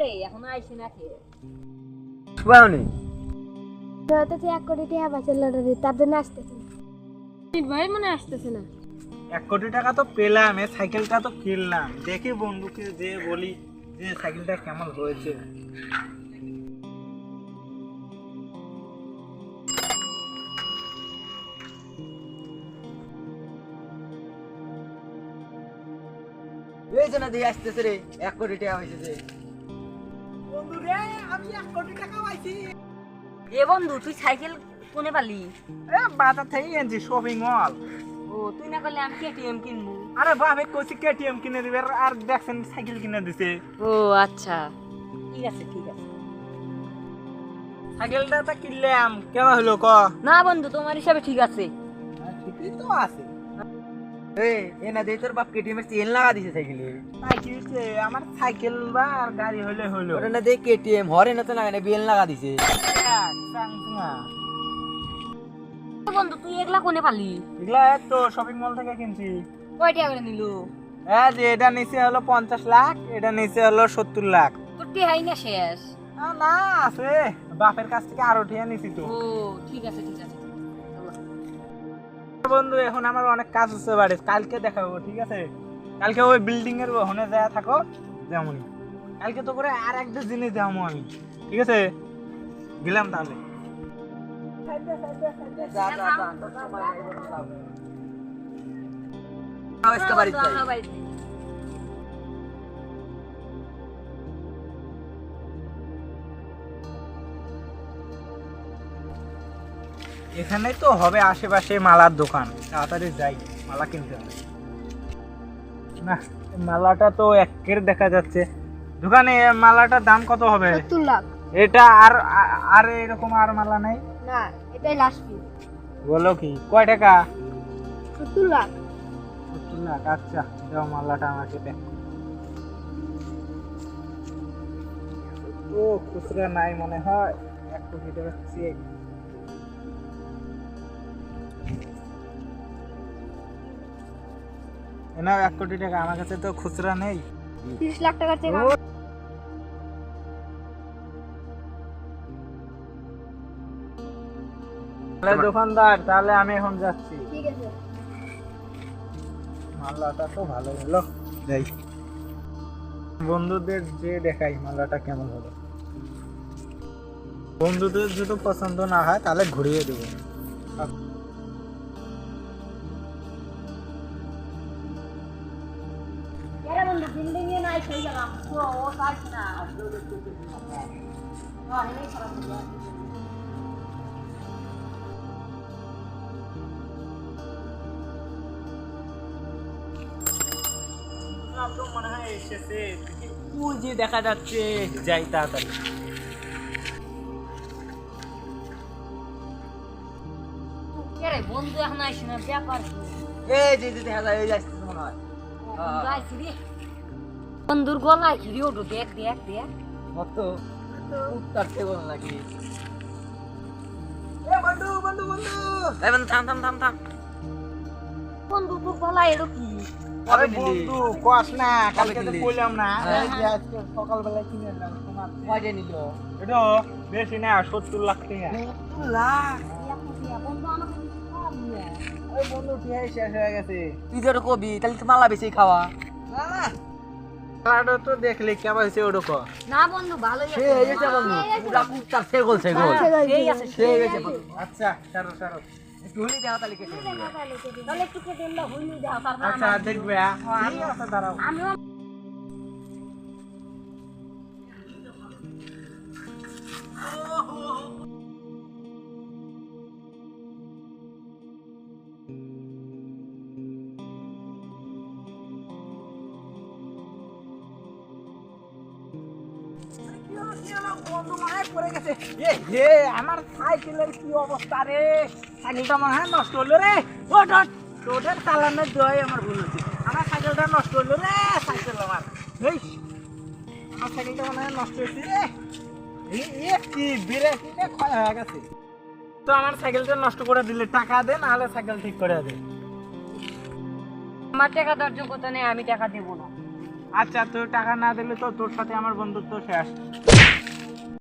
রে এখন আইছি না কে শুয়াওনি তো 1 কোটি টাকা বাঁচার লটারি তার জন্য আসতেছে না ভাই মনে আসতেছে না 1 কোটি টাকা তো পেলাম, এই সাইকেলটা তো কিনলাম। দেখি বন্ধুকে যে বলি যে সাইকেলটা কেমন হয়েছে। এই যে না দিয়ে আসতেছে রে 1 কোটি টাকা হইছে। বন্ধু রে, আমি 1 কোটি টাকা পাইছি। এ বন্ধু তুই সাইকেল কোনে পালি? এ বাজার থেকে এনেছি, শপিং মল। ও তুই না করলে আমি কেটিএম কিনবো। আরে বাপে কইছি কেটিএম কিনে দিবে, আর দেখছেন সাইকেল কিনে দিছে। ও আচ্ছা ঠিক আছে ঠিক আছে। সাইকেলটা তো কিনলাম, কেমন হলো ক? না বন্ধু তোমার হিসাবে ঠিক আছে। ঠিকই তো আছে। এই এ না দেই তোর বাপ কেটিএম এর চেন লাগা দিছে সাইকেলে। তাই কি হইছে? আমার সাইকেল বা আর গাড়ি হলে হলো। ওটা না দেই কেটিএম হরে না তো লাগা না বেল লাগা দিছে। বন্ধু তুই এগুলা কোনে পালি? এগুলা তো শপিং মল থেকে কিনছি। কয় টাকা করে নিল? হ্যাঁ, যে এটা নিচে হলো 50 লাখ, এটা নিচে হলো 70 লাখ। তোর টেহাই না শেষ। না আছে, বাপের কাছ থেকে আরো ঠিয়া নিছি তো। ও ঠিক আছে ঠিক আছে। বন্ধু এখন আমার অনেক কাজ হচ্ছে বাড়ি, কালকে দেখাবো, ঠিক আছে? কালকে ওই বিল্ডিং এর ওখানে যায় থাকো যেমন। কালকে তো করে আর একটা জিনিস যাবো আমি, ঠিক আছে? গেলাম তাহলে। যা যা যা তোর সময় নাই বড় লাভ। আজকে বাড়ি যাই। আমার বাড়িতে। এখানেই তো হবে আশেপাশে মালার দোকান, তাড়াতাড়ি যাই, মালা কিনতে হবে। না, মালাটা তো একের দেখা যাচ্ছে। দোকানে মালাটার দাম কত হবে? 70 লাখ এটা আর আর এরকম আর মালা নেই? না এটাই লাস্ট পিস বলো কি, কয় টাকা? 70 লাখ 70 লাখ। আচ্ছা দাও মালাটা আমাকে দেখ। ও খুচরা নাই মনে হয়, 1 কোটি টাকা চেক। নাও 1 কোটি টাকা, আমার কাছে তো খুচরা নেই। 30 লাখ টাকার চেক তাহলে দোকানদার, তাহলে আমি এখন যাচ্ছি। ঠিক আছে মালাটা তো ভালো হলো, যাই বন্ধুদের যে দেখাই মালাটা কেমন হলো। বন্ধুদের যদি পছন্দ না হয় তাহলে ঘুরিয়ে দেবো। এরা বন্ধু বিল্ডিং এ নাই সেই গেলাম তো ও কাজ না। হ্যাঁ এই খারাপ হলো। তো মনে হয় এসেছে, ওই যে দেখা যাচ্ছে, যাই তাড়াতাড়ি। রে বন্ধু এখন আইছি না ব্যাপার কি? এই যে যে দেখা যায় এই আসছে মনে হয়। আইছি রে বন্ধুর গলায় ঘিরে ওঠো, দেখ দেখ দেখ। কত উত্তর টেবল নাকি? এ বন্ধু বন্ধু বন্ধু এই বন্ধু থাম থাম থাম থাম। বন্ধু তোর গলায় এলো কি? আরে বন্ধু কস না, কালকে তো কিনলি? কইলাম না হ্যাঁ। এই যে আজকে সকালবেলা কিনে আনলাম তোমার। কয়টা নিল? এটা বেশি না, 70 লাখ টাকা। 70 লাখ। বন্ধু আমাকে কিছু খাওয়াবি না। ওই বন্ধু টিহাই শেষ হয়ে গেছে। তুই যে ওটা কবি তাহলে তো মালা বেশি খাওয়া। না না, কার্ডও তো দেখলি কেমন হয়েছে ওটা ক। না বন্ধু ভালোই সে আছে। এই যে বন্ধু পুরা কুত্তার সেগল সেগল। সেই আছে সে গেছে বন্ধু। আচ্ছা সারো সারো। একটু হলি দেওয়া তাহলে কেটে দিবি। তাহলে একটু কেটে দিলে হইনি দাও তারপর আচ্ছা দেখবে, ঠিক আছে দাঁড়াও। আমিও আমার সাইকেলের কি অবস্থা রে? সাইকেলটা মনে হয় নষ্ট হলো রে। তোদের চালানোর দোয়াই আমার ভুল হচ্ছে। আমার সাইকেলটা নষ্ট হলো রে। সাইকেল আমার এই, আমার সাইকেলটা মনে হয় নষ্ট হয়েছে রে। কি বিরাটি ক্ষয় হয়ে গেছে। তো আমার সাইকেলটা নষ্ট করে দিলে টাকা দে, নাহলে সাইকেল ঠিক করে দে। আমার টাকা দেওয়ার যোগ্যতা নেই, আমি টাকা দেবো না। আচ্ছা তুই টাকা না দিলে তো তোর সাথে আমার বন্ধুত্ব শেষ।